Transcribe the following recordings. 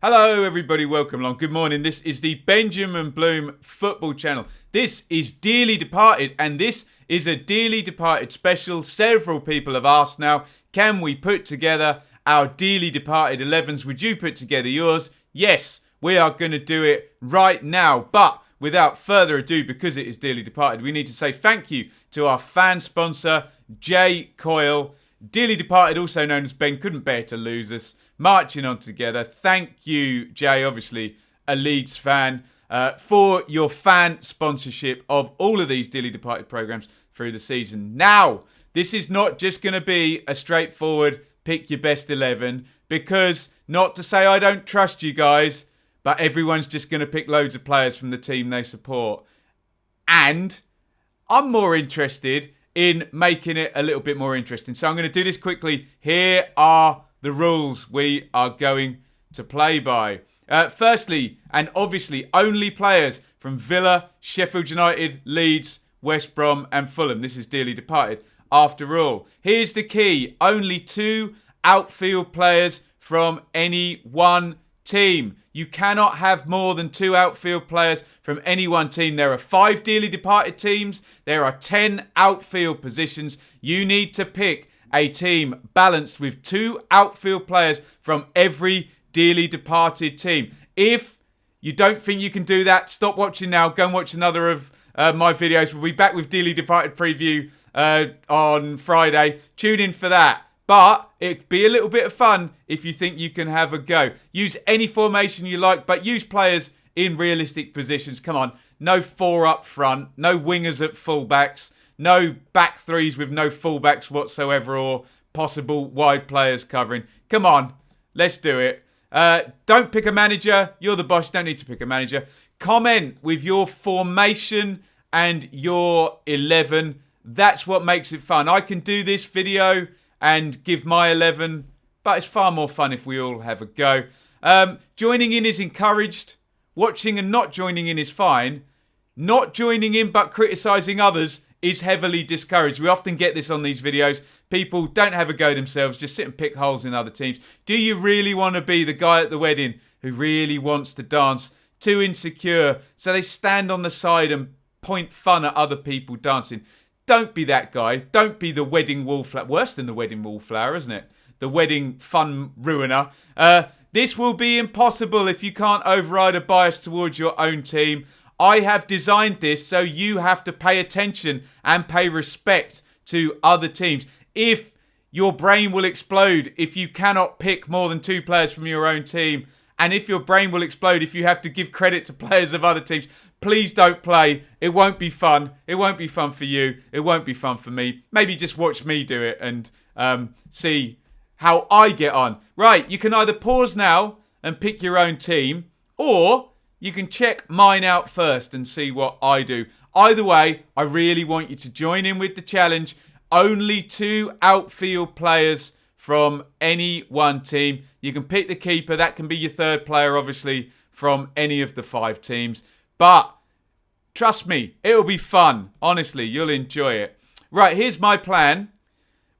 Hello everybody, welcome along. Good morning. This is the Benjamin Bloom Football Channel. This is Dearly Departed, and this is a Dearly Departed special. Several people have asked now, can we put together our Dearly Departed 11s? Would you put together yours? Yes, we are going to do it right now. But without further ado, because it is Dearly Departed, we need to say thank you to our fan sponsor, J. Coyle. Dearly Departed, also known as Ben, couldn't bear to lose us. Marching on together. Thank you, Jay, obviously a Leeds fan, for your fan sponsorship of all of these Dearly Departed programmes through the season. Now, this is not just going to be a straightforward pick your best 11, because not to say I don't trust you guys, but everyone's just going to pick loads of players from the team they support. And I'm more interested in making it a little bit more interesting. So I'm going to do this quickly. Here are the rules we are going to play by. Firstly, and obviously, only players from Villa, Sheffield United, Leeds, West Brom and Fulham. This is Dearly Departed. After all, here's the key. Only 2 outfield players from any one team. You cannot have more than 2 outfield players from any one team. There are 5 Dearly Departed teams. There are 10 outfield positions. You need to pick a team balanced with 2 outfield players from every Dearly Departed team. If you don't think you can do that, stop watching now. Go and watch another of my videos. We'll be back with Dearly Departed preview on Friday. Tune in for that. But it'd be a little bit of fun if you think you can have a go. Use any formation you like, but use players in realistic positions. Come on. No 4 up front. No wingers at fullbacks. No back threes with no fullbacks whatsoever or possible wide players covering. Come on, let's do it. Don't pick a manager. You're the boss. You don't need to pick a manager. Comment with your formation and your 11. That's what makes it fun. I can do this video and give my 11, but it's far more fun if we all have a go. Joining in is encouraged. Watching and not joining in is fine. Not joining in but criticising others is heavily discouraged. We often get this on these videos. People don't have a go themselves, just sit and pick holes in other teams. Do you really want to be the guy at the wedding who really wants to dance? Too insecure, so they stand on the side and point fun at other people dancing. Don't be that guy. Don't be the wedding wallflower. Worse than the wedding wallflower, isn't it? The wedding fun ruiner. This will be impossible if you can't override a bias towards your own team. I have designed this so you have to pay attention and pay respect to other teams. If your brain will explode if you cannot pick more than 2 players from your own team, and if your brain will explode if you have to give credit to players of other teams, please don't play. It won't be fun. It won't be fun for you. It won't be fun for me. Maybe just watch me do it and see how I get on. Right, you can either pause now and pick your own team, or you can check mine out first and see what I do. Either way, I really want you to join in with the challenge. Only 2 outfield players from any one team. You can pick the keeper. That can be your 3rd player, obviously, from any of the 5 teams. But trust me, it'll be fun. Honestly, you'll enjoy it. Right, here's my plan.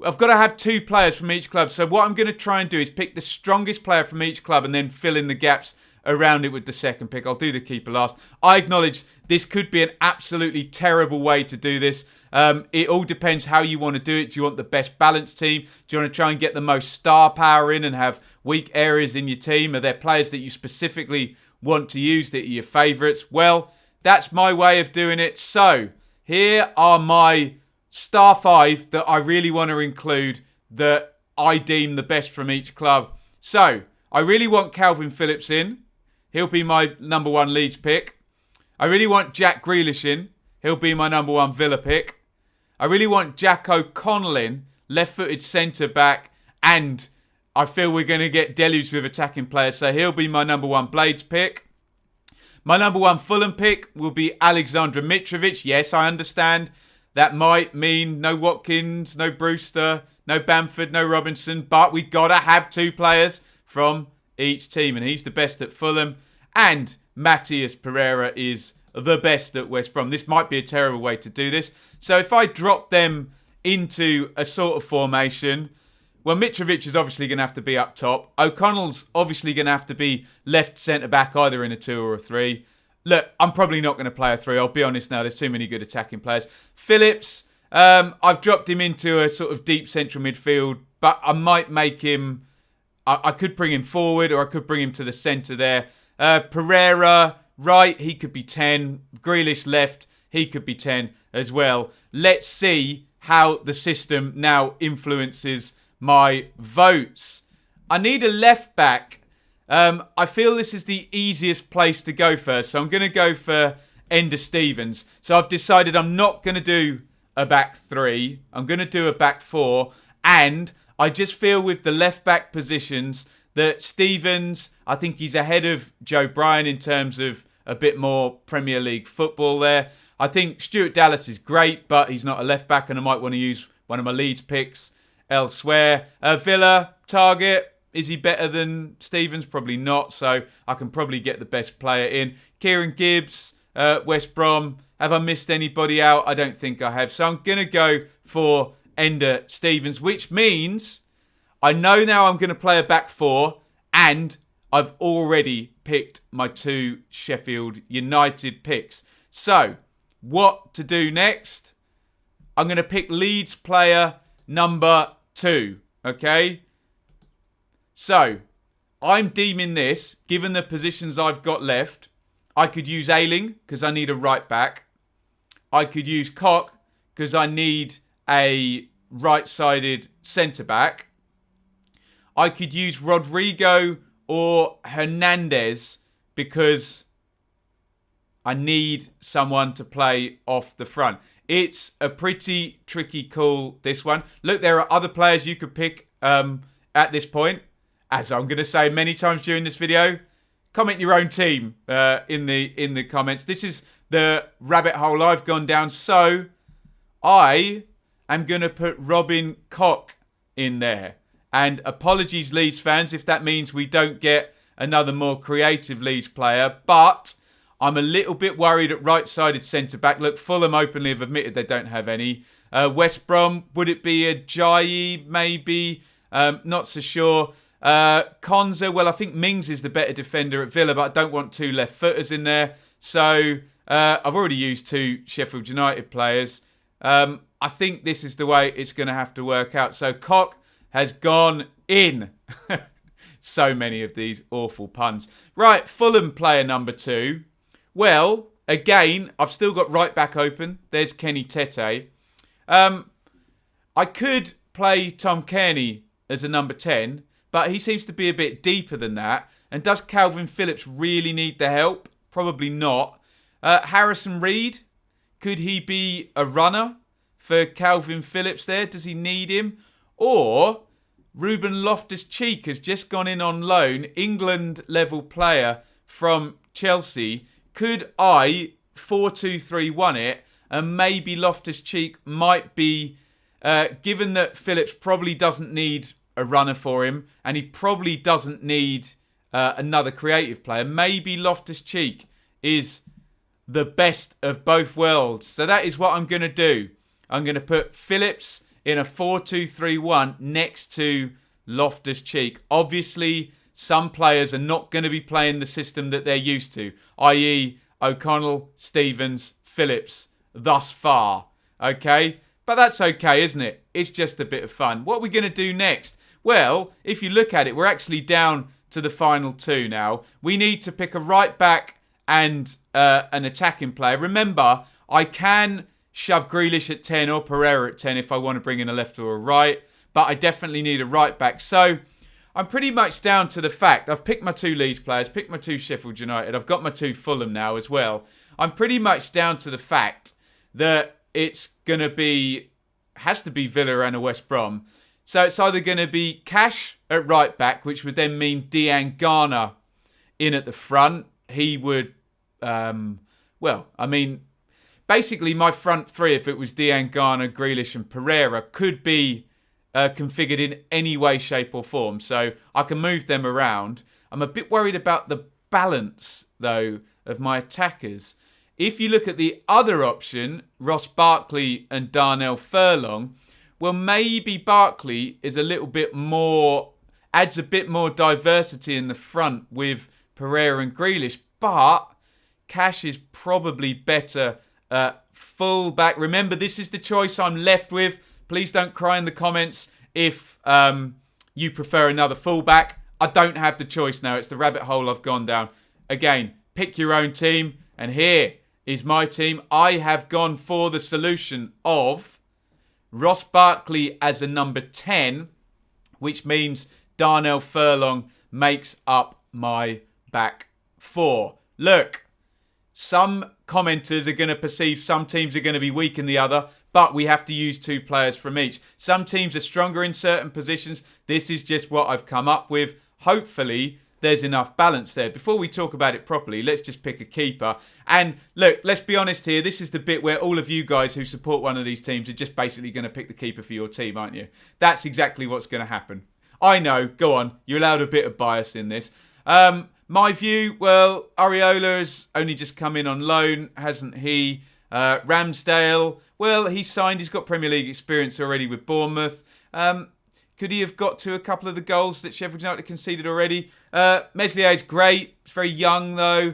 I've got to have 2 players from each club. So what I'm going to try and do is pick the strongest player from each club and then fill in the gaps around it with the second pick. I'll do the keeper last. I acknowledge this could be an absolutely terrible way to do this. It all depends how you want to do it. Do you want the best balanced team? Do you want to try and get the most star power in and have weak areas in your team? Are there players that you specifically want to use that are your favourites? Well, that's my way of doing it. So, here are my star 5 that I really want to include that I deem the best from each club. So, I really want Calvin Phillips in. He'll be my number 1 Leeds pick. I really want Jack Grealish in. He'll be my number 1 Villa pick. I really want Jack O'Connell in, left-footed centre-back, and I feel we're going to get deluged with attacking players, so he'll be my number 1 Blades pick. My number 1 Fulham pick will be Alexander Mitrovic. Yes, I understand that might mean no Watkins, no Brewster, no Bamford, no Robinson, but we've got to have 2 players from each team, and he's the best at Fulham. And Matheus Pereira is the best at West Brom. This might be a terrible way to do this. So if I drop them into a sort of formation, Well, Mitrovic is obviously going to have to be up top. O'Connell's obviously going to have to be left centre-back, either in a 2 or a 3. Look, I'm probably not going to play a 3. I'll be honest now. There's too many good attacking players. Phillips, I've dropped him into a sort of deep central midfield, but I might make him... I could bring him forward, or I could bring him to the centre there. Pereira, right, he could be 10. Grealish left, he could be 10 as well. Let's see how the system now influences my votes. I need a left back. I feel this is the easiest place to go first, so I'm going to go for Enda Stevens. So I've decided I'm not going to do a back 3. I'm going to do a back 4, and I just feel with the left back positions that Stevens, I think he's ahead of Joe Bryan in terms of a bit more Premier League football there. I think Stuart Dallas is great, but he's not a left back, and I might want to use one of my Leeds picks elsewhere. Villa, Target, is he better than Stevens? Probably not, so I can probably get the best player in. Kieran Gibbs, West Brom. Have I missed anybody out? I don't think I have. So I'm going to go for Enda Stevens, which means I know now I'm going to play a back 4, and I've already picked my 2 Sheffield United picks. So, what to do next? I'm going to pick Leeds player number 2, okay? So, I'm deeming this, given the positions I've got left, I could use Ayling, because I need a right back. I could use Koch, because I need a right-sided centre-back. I could use Rodrigo or Hernandez, because I need someone to play off the front. It's a pretty tricky call, this one. Look, there are other players you could pick at this point. As I'm going to say many times during this video, comment your own team in the comments. This is the rabbit hole I've gone down. So I am going to put Robin Koch in there. And apologies, Leeds fans, if that means we don't get another more creative Leeds player. But I'm a little bit worried at right-sided centre-back. Look, Fulham openly have admitted they don't have any. West Brom, would it be a Jai? Maybe. Not so sure. Konza, well, I think Mings is the better defender at Villa, but I don't want 2 left-footers in there. So I've already used 2 Sheffield United players. I think this is the way it's going to have to work out. So Koch has gone in. So many of these awful puns. Right, Fulham player number 2. Well, again, I've still got right back open. There's Kenny Tete. I could play Tom Kearney as a number 10, but he seems to be a bit deeper than that. And does Calvin Phillips really need the help? Probably not. Harrison Reed, could he be a runner for Calvin Phillips there? Does he need him? Or Ruben Loftus-Cheek has just gone in on loan, England level player from Chelsea. Could I 4-2-3-1 it, and maybe Loftus-Cheek might be, given that Phillips probably doesn't need a runner for him, and he probably doesn't need another creative player, maybe Loftus-Cheek is the best of both worlds. So that is what I'm going to do. I'm going to put Phillips in a 4-2-3-1 next to Loftus-Cheek. Obviously, some players are not going to be playing the system that they're used to, i.e. O'Connell, Stevens, Phillips, thus far. Okay? But that's okay, isn't it? It's just a bit of fun. What are we going to do next? Well, if you look at it, we're actually down to the final 2 now. We need to pick a right back and an attacking player. Remember, I can shove Grealish at 10 or Pereira at 10 if I want to bring in a left or a right, but I definitely need a right back. So I'm pretty much down to the fact I've picked my 2 Leeds players, picked my 2 Sheffield United, I've got my 2 Fulham now as well. I'm pretty much down to the fact that it's going to be, has to be Villa and a West Brom. So it's either going to be Cash at right back, which would then mean Dean Garner in at the front. He would, basically my front 3, if it was Dean Garner, Grealish and Pereira, could be configured in any way, shape or form. So I can move them around. I'm a bit worried about the balance, though, of my attackers. If you look at the other option, Ross Barkley and Darnell Furlong, well, maybe Barkley is a little bit more, adds a bit more diversity in the front with Pereira and Grealish. But Cash is probably better full back. Remember, this is the choice I'm left with. Please don't cry in the comments if you prefer another fullback. I don't have the choice now. It's the rabbit hole I've gone down. Again, pick your own team. And here is my team. I have gone for the solution of Ross Barkley as a number 10, which means Darnell Furlong makes up my back four. Look, some commenters are going to perceive some teams are going to be weak in the other, but we have to use 2 players from each. Some teams are stronger in certain positions. This is just what I've come up with. Hopefully, there's enough balance there. Before we talk about it properly, let's just pick a keeper. And look, let's be honest here. This is the bit where all of you guys who support one of these teams are just basically going to pick the keeper for your team, aren't you? That's exactly what's going to happen. I know. Go on. You're allowed a bit of bias in this. My view, well, Areola has only just come in on loan, hasn't he? Ramsdale, well, he's signed. He's got Premier League experience already with Bournemouth. Could he have got to a couple of the goals that Sheffield United conceded already? Meslier's great. He's very young, though.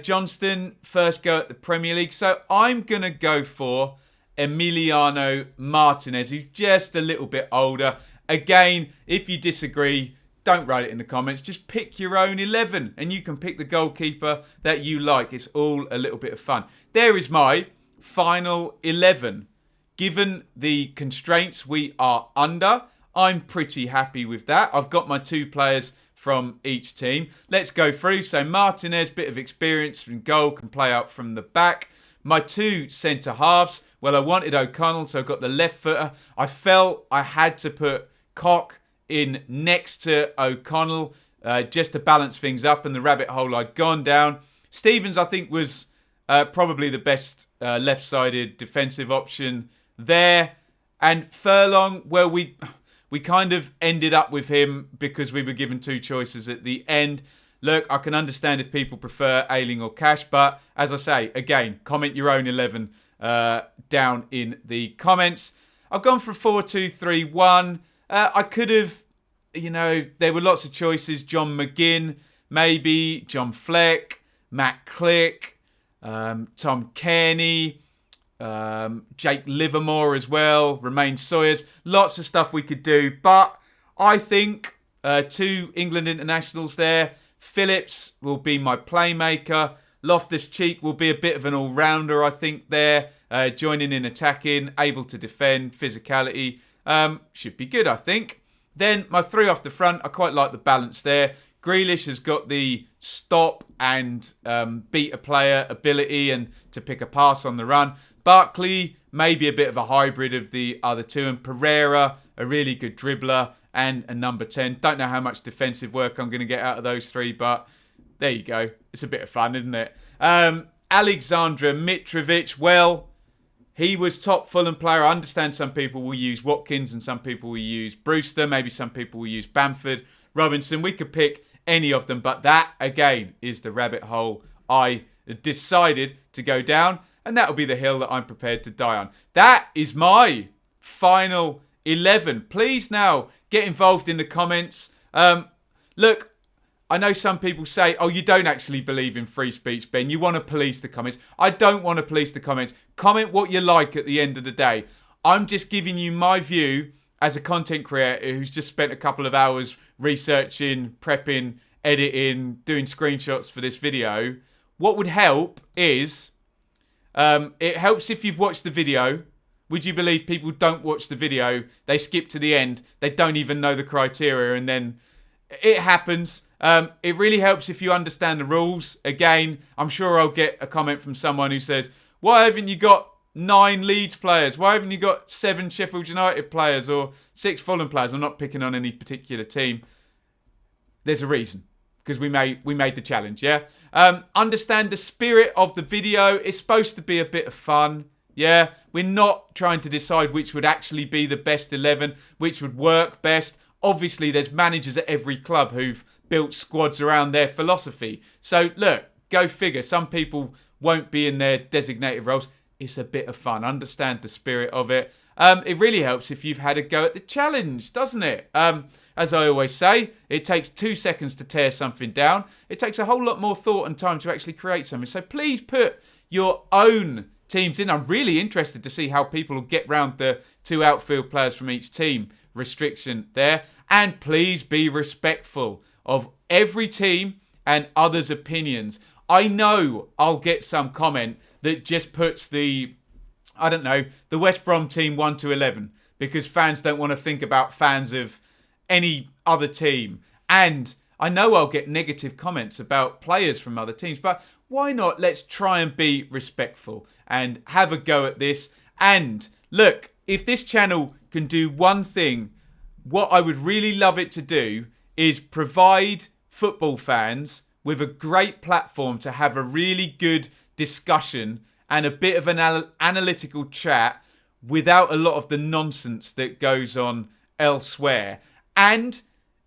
Johnston, first go at the Premier League. So I'm going to go for Emiliano Martinez, who's just a little bit older. Again, if you disagree, don't write it in the comments. Just pick your own 11 and you can pick the goalkeeper that you like. It's all a little bit of fun. There is my final 11. Given the constraints we are under, I'm pretty happy with that. I've got my 2 players from each team. Let's go through. So Martinez, bit of experience from goal, can play out from the back. My 2 centre halves, well, I wanted O'Connell, so I got the left footer. I felt I had to put Koch in next to O'Connell just to balance things up, and the rabbit hole I'd gone down. Stevens, I think, was probably the best left-sided defensive option there. And Furlong, well, we kind of ended up with him because we were given 2 choices at the end. Look, I can understand if people prefer Ayling or Cash, but as I say, again, comment your own 11 down in the comments. I've gone for 4-2-3-1. I could have, there were lots of choices. John McGinn, maybe. John Fleck, Matt Click, Tom Kearney, Jake Livermore as well, Romain Sawyers. Lots of stuff we could do. But I think 2 England internationals there. Phillips will be my playmaker. Loftus-Cheek will be a bit of an all-rounder, I think, there. Joining in attacking, able to defend, physicality. Should be good, I think. Then my 3 off the front, I quite like the balance there. Grealish has got the stop and beat a player ability and to pick a pass on the run. Barkley, maybe a bit of a hybrid of the other 2. And Pereira, a really good dribbler and a number 10. Don't know how much defensive work I'm going to get out of those 3, but there you go. It's a bit of fun, isn't it? Alexandra Mitrovic, well, he was top Fulham player. I understand some people will use Watkins and some people will use Brewster. Maybe some people will use Bamford, Robinson. We could pick any of them, but that, again, is the rabbit hole I decided to go down, and that'll be the hill that I'm prepared to die on. That is my final 11. Please now get involved in the comments. Look, I know some people say, oh, you don't actually believe in free speech, Ben. You want to police the comments. I don't want to police the comments. Comment what you like at the end of the day. I'm just giving you my view as a content creator who's just spent a couple of hours researching, prepping, editing, doing screenshots for this video. What would help is, it helps if you've watched the video. Would you believe people don't watch the video? They skip to the end. They don't even know the criteria, and then it happens. It really helps if you understand the rules. Again, I'm sure I'll get a comment from someone who says, why haven't you got 9 Leeds players? Why haven't you got 7 Sheffield United players or 6 Fulham players? I'm not picking on any particular team. There's a reason, because we made the challenge, yeah? Understand the spirit of the video. It's supposed to be a bit of fun, yeah? We're not trying to decide which would actually be the best 11, which would work best. Obviously, there's managers at every club who've built squads around their philosophy. So, look, go figure. Some people won't be in their designated roles. It's a bit of fun. Understand the spirit of it. It really helps if you've had a go at the challenge, doesn't it? As I always say, it takes 2 seconds to tear something down. It takes a whole lot more thought and time to actually create something. So please put your own teams in. I'm really interested to see how people will get round the 2 outfield players from each team restriction there. And please be respectful of every team and others' opinions. I know I'll get some comment that just puts the West Brom team 1 to 11 because fans don't want to think about fans of any other team. And I know I'll get negative comments about players from other teams, but why not? Let's try and be respectful and have a go at this. And look, if this channel can do one thing, what I would really love it to do is provide football fans with a great platform to have a really good discussion and a bit of an analytical chat without a lot of the nonsense that goes on elsewhere. And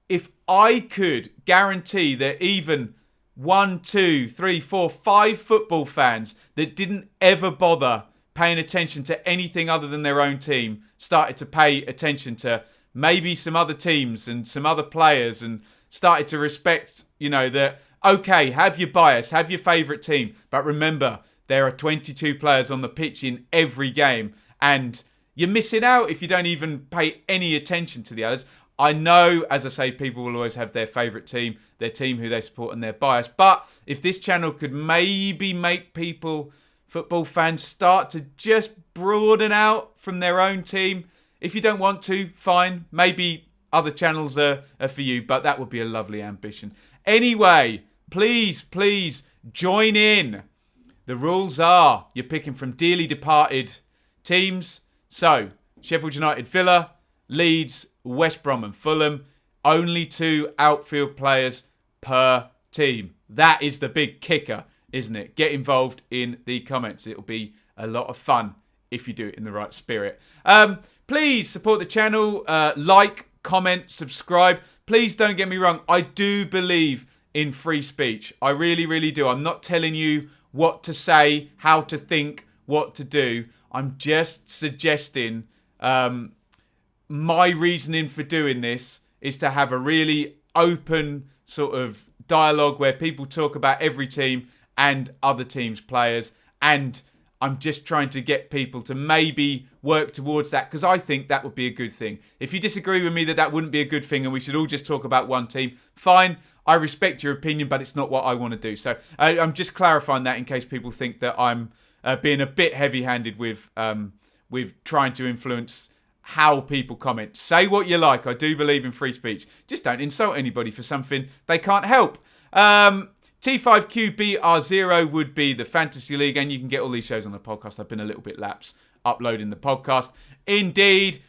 if I could guarantee that even 1, 2, 3, 4, 5 football fans that didn't ever bother paying attention to anything other than their own team started to pay attention to maybe some other teams and some other players and started to respect, that, okay, have your bias, have your favourite team, but remember, there are 22 players on the pitch in every game, and you're missing out if you don't even pay any attention to the others. I know, as I say, people will always have their favourite team, their team who they support and their bias, but if this channel could maybe make people, football fans, start to just broaden out from their own team. If you don't want to, fine, maybe other channels are for you, but that would be a lovely ambition. Anyway, please join in. The rules are you're picking from dearly departed teams. So, Sheffield United, Villa, Leeds, West Brom and Fulham. Only 2 outfield players per team. That is the big kicker, isn't it? Get involved in the comments. It'll be a lot of fun if you do it in the right spirit. Please support the channel. Like, comment, subscribe. Please don't get me wrong. I do believe in free speech. I really, really do. I'm not telling you what to say, how to think, what to do. I'm just suggesting my reasoning for doing this is to have a really open sort of dialogue where people talk about every team and other teams' players. And I'm just trying to get people to maybe work towards that because I think that would be a good thing. If you disagree with me that wouldn't be a good thing and we should all just talk about one team, fine. I respect your opinion, but it's not what I want to do. So I'm just clarifying that in case people think that I'm being a bit heavy-handed with trying to influence how people comment. Say what you like. I do believe in free speech. Just don't insult anybody for something they can't help. T5QBR0 would be the Fantasy League, and you can get all these shows on the podcast. I've been a little bit lapse uploading the podcast. Indeed.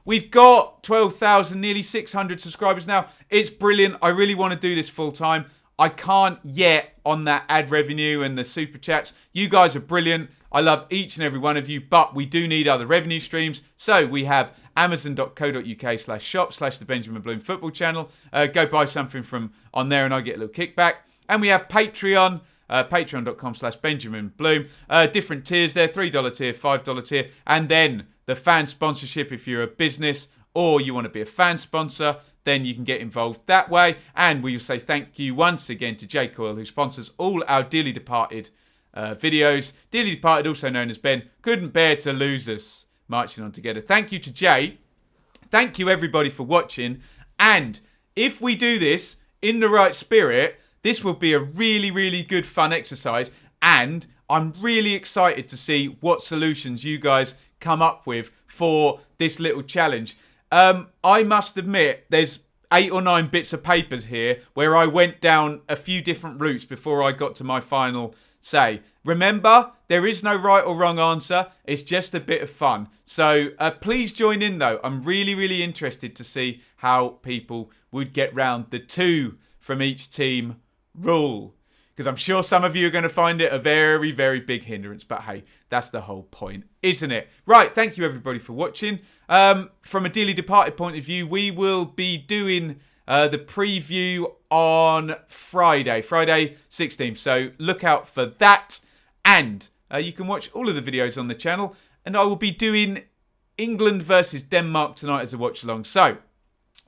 We've got 12,000, nearly 600 subscribers now. It's brilliant. I really want to do this full time. I can't yet on that ad revenue and the super chats. You guys are brilliant. I love each and every one of you, but we do need other revenue streams. So we have amazon.co.uk/shop/the Benjamin Bloom Football Channel. Go buy something from on there and I get a little kickback. And we have Patreon, patreon.com/Benjamin Bloom. Different tiers there, $3 tier, $5 tier. And then the fan sponsorship if you're a business or you want to be a fan sponsor, then you can get involved that way. And we will say thank you once again to Jay Coyle, who sponsors all our dearly departed videos. Dearly departed, also known as Ben, couldn't bear to lose us marching on together. Thank you to Jay. Thank you everybody for watching. And if we do this in the right spirit, this will be a really, really good fun exercise. And I'm really excited to see what solutions you guys come up with for this little challenge. I must admit, there's 8 or 9 bits of papers here where I went down a few different routes before I got to my final say. Remember, there is no right or wrong answer. It's just a bit of fun. So please join in though. I'm really, really interested to see how people would get round the 2 from each team rule. Because I'm sure some of you are going to find it a very, very big hindrance. But hey, that's the whole point, isn't it? Right, thank you everybody for watching. From a dearly departed point of view, we will be doing the preview on Friday 16th. So look out for that. And you can watch all of the videos on the channel. And I will be doing England versus Denmark tonight as a watch along. So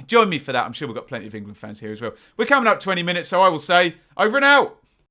join me for that. I'm sure we've got plenty of England fans here as well. We're coming up 20 minutes, so I will say over and out.